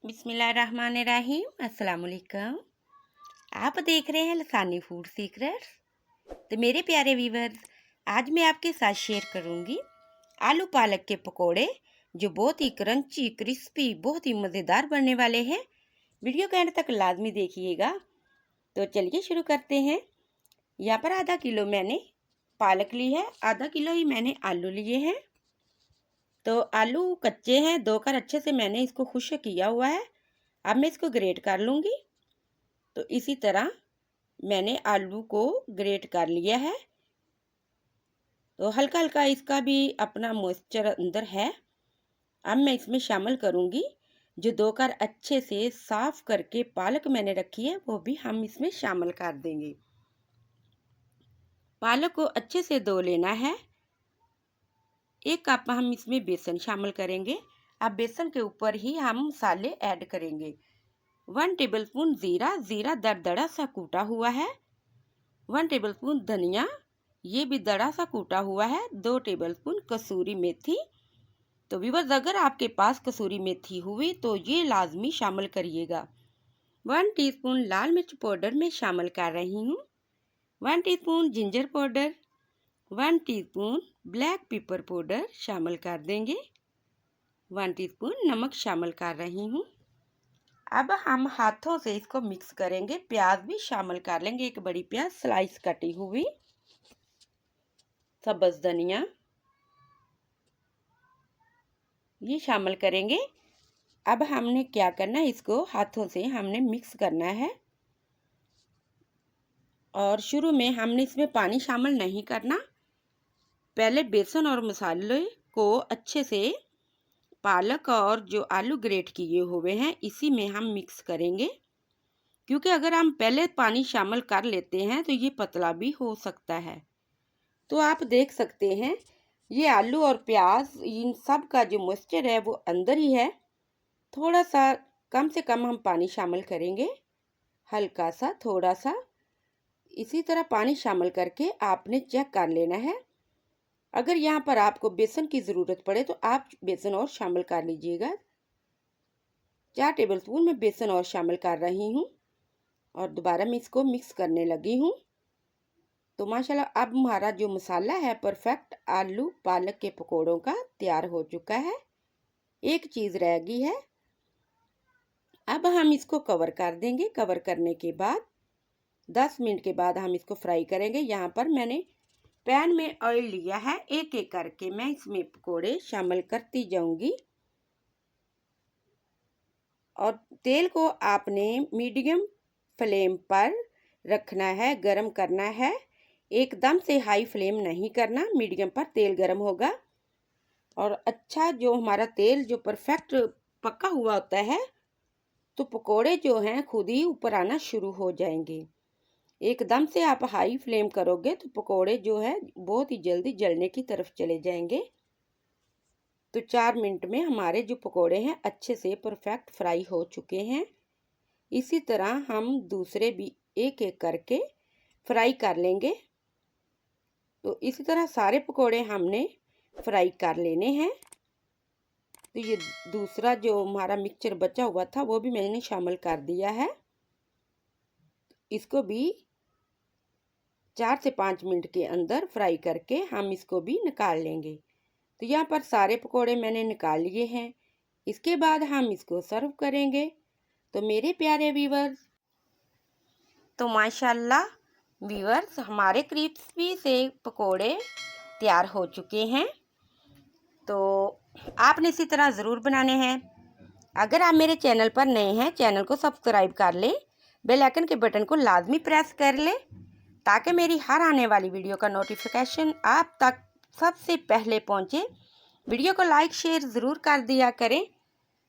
बिस्मिल्लाहिर्रहमानिर्रहीम। अस्सलाम वालेकुम। आप देख रहे हैं लसानी फूड सीक्रेट्स। तो मेरे प्यारे व्यूअर्स, आज मैं आपके साथ शेयर करूंगी आलू पालक के पकोड़े, जो बहुत ही क्रंची क्रिस्पी बहुत ही मज़ेदार बनने वाले हैं। वीडियो के एंड तक लाजमी देखिएगा। तो चलिए शुरू करते हैं। यहाँ पर आधा किलो मैंने पालक ली है, आधा किलो ही मैंने आलू लिए हैं। तो आलू कच्चे हैं, धोकर अच्छे से मैंने इसको खुश किया हुआ है। अब मैं इसको ग्रेट कर लूँगी। तो इसी तरह मैंने आलू को ग्रेट कर लिया है। तो हल्का हल्का इसका भी अपना मॉइस्चर अंदर है। अब मैं इसमें शामिल करूँगी जो धोकर अच्छे से साफ करके पालक मैंने रखी है, वो भी हम इसमें शामिल कर देंगे। पालक को अच्छे से धो लेना है। 1 कप हम इसमें बेसन शामिल करेंगे। अब बेसन के ऊपर ही हम मसाले ऐड करेंगे। 1 टेबलस्पून जीरा दरदरा सा कूटा हुआ है। 1 टेबलस्पून धनिया, ये भी दड़ा सा कूटा हुआ है। 2 टेबलस्पून कसूरी मेथी। तो व्यूअर्स, अगर आपके पास कसूरी मेथी हुई तो ये लाजमी शामिल करिएगा। 1 टीस्पून लाल मिर्च पाउडर में शामिल कर रही हूँ। 1 teaspoon ginger powder, 1 teaspoon black pepper powder शामिल कर देंगे। 1 टीस्पून नमक शामिल कर रही हूँ। अब हम हाथों से इसको मिक्स करेंगे। प्याज भी शामिल कर लेंगे, 1 बड़ी प्याज स्लाइस कटी हुई, सब्ज धनिया ये शामिल करेंगे। अब हमने क्या करना है, इसको हाथों से हमने मिक्स करना है। और शुरू में हमने इसमें पानी शामिल नहीं करना। पहले बेसन और मसाले को अच्छे से पालक और जो आलू ग्रेट किए हुए हैं इसी में हम मिक्स करेंगे, क्योंकि अगर हम पहले पानी शामिल कर लेते हैं तो ये पतला भी हो सकता है। तो आप देख सकते हैं ये आलू और प्याज इन सब का जो मॉइस्चर है वो अंदर ही है। थोड़ा सा कम से कम हम पानी शामिल करेंगे, हल्का सा थोड़ा सा। इसी तरह पानी शामिल करके आपने चेक कर लेना है। अगर यहाँ पर आपको बेसन की ज़रूरत पड़े तो आप बेसन और शामिल कर लीजिएगा। 4 टेबलस्पून मैं बेसन और शामिल कर रही हूँ और दोबारा मैं इसको मिक्स करने लगी हूँ। तो माशाल्लाह अब हमारा जो मसाला है परफेक्ट आलू पालक के पकोड़ों का तैयार हो चुका है। एक चीज़ रह गई है, अब हम इसको कवर कर देंगे। कवर करने के बाद 10 मिनट के बाद हम इसको फ्राई करेंगे। यहाँ पर मैंने पैन में ऑयल लिया है, एक एक करके मैं इसमें पकोड़े शामिल करती जाऊंगी। और तेल को आपने मीडियम फ्लेम पर रखना है, गरम करना है। एकदम से हाई फ्लेम नहीं करना, मीडियम पर तेल गरम होगा। और अच्छा जो हमारा तेल जो परफेक्ट पका हुआ होता है तो पकोड़े जो हैं खुद ही ऊपर आना शुरू हो जाएंगे। एकदम से आप हाई फ्लेम करोगे तो पकोड़े जो है बहुत ही जल्दी जलने की तरफ चले जाएंगे। तो 4 मिनट में हमारे जो पकोड़े हैं अच्छे से परफेक्ट फ्राई हो चुके हैं। इसी तरह हम दूसरे भी एक एक करके फ्राई कर लेंगे। तो इसी तरह सारे पकोड़े हमने फ्राई कर लेने हैं। तो ये दूसरा जो हमारा मिक्सचर बचा हुआ था वो भी मैंने शामिल कर दिया है। इसको भी 4 से 5 मिनट के अंदर फ्राई करके हम इसको भी निकाल लेंगे। तो यहाँ पर सारे पकोड़े मैंने निकाल लिए हैं। इसके बाद हम इसको सर्व करेंगे। तो मेरे प्यारे व्यूअर्स, तो माशाल्लाह व्यूअर्स, हमारे क्रिस्पी से पकोड़े तैयार हो चुके हैं। तो आपने इसी तरह ज़रूर बनाने हैं। अगर आप मेरे चैनल पर नए हैं, चैनल को सब्सक्राइब कर लें, बेल आइकन के बटन को लाजमी प्रेस कर लें ताकि मेरी हर आने वाली वीडियो का नोटिफिकेशन आप तक सबसे पहले पहुंचे। वीडियो को लाइक शेयर ज़रूर कर दिया करें,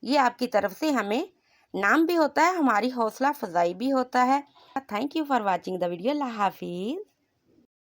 ये आपकी तरफ से हमें नाम भी होता है, हमारी हौसला अफजाई भी होता है। Thank you for watching the video. अल्लाह हाफिज़।